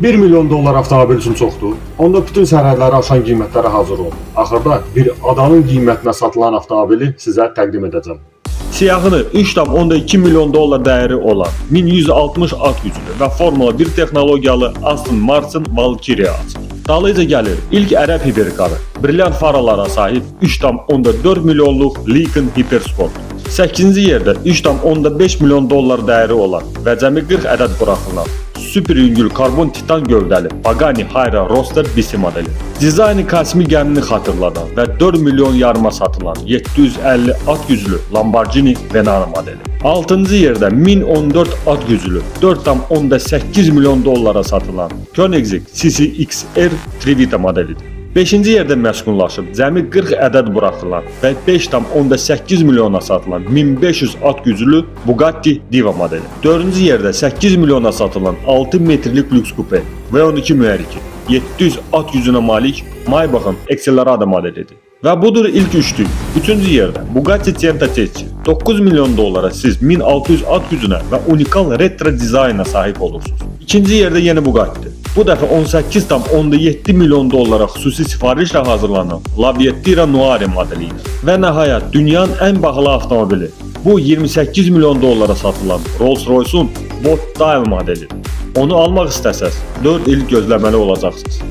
1 milyon dollar avtomobil üçün çoxdur. Onda bütün sərhədləri aşan qiymətlərə hazır olun. Axırda bir adanın qiymətinə satılan avtomobili sizə təqdim edəcəm. Siyahını 3,2 milyon dollar dəyəri olan 1160 at güclü və Formula 1 texnologiyalı Aston Martin Valkyrie açır. Dalıyca gəlir ilk ərəb hiperkarı, brilliant faralara sahib 3,4 milyonluq Lincoln Hypersport. 8-ci yerdə 3,5 milyon dollar dəyəri olan və cəmi 40 ədəd buraxılan super yüngül karbon titan gövdəli Pagani Huayra Roadster BC modeli. Dizaynı kosmi gəmini xatırladan və 4 milyon yarıma satılan 750 at güclü Lamborghini Venaro modeli. 6-cı yerdə 1014 at güclü 4,8 milyon dollara satılan Koenigsegg CC-XR Trivita modelidir. 5-ci yerdə məskunlaşıb cəmi 40 ədəd buraxılan və 5,8 milyona satılan 1500 at güclü Bugatti Diva modeli. 4-cü yerdə 8 milyona satılan 6 metrlik lüks kupe V12 mühərriki 700 at gücünə malik Maybach'ın Accelerado modelidir. Və budur ilk üçlük. 3-cü yerdə Bugatti Chienta 9 milyon dollara siz 1600 at gücünə və unikal retro dizayna sahib olursunuz. 2-ci yerdə yeni Bugatti. Bu dəfə 18,7 milyon dollara xüsusi sifarişlə hazırlanan La Vietira Noire modeli ilə. Və nəhayət dünyanın ən bahalı avtomobili. Bu 28 milyon dollara satılan Rolls-Royce'un Bot Dial modelidir. Onu almaq istəsəz 4 il gözləməli olacaqsınız.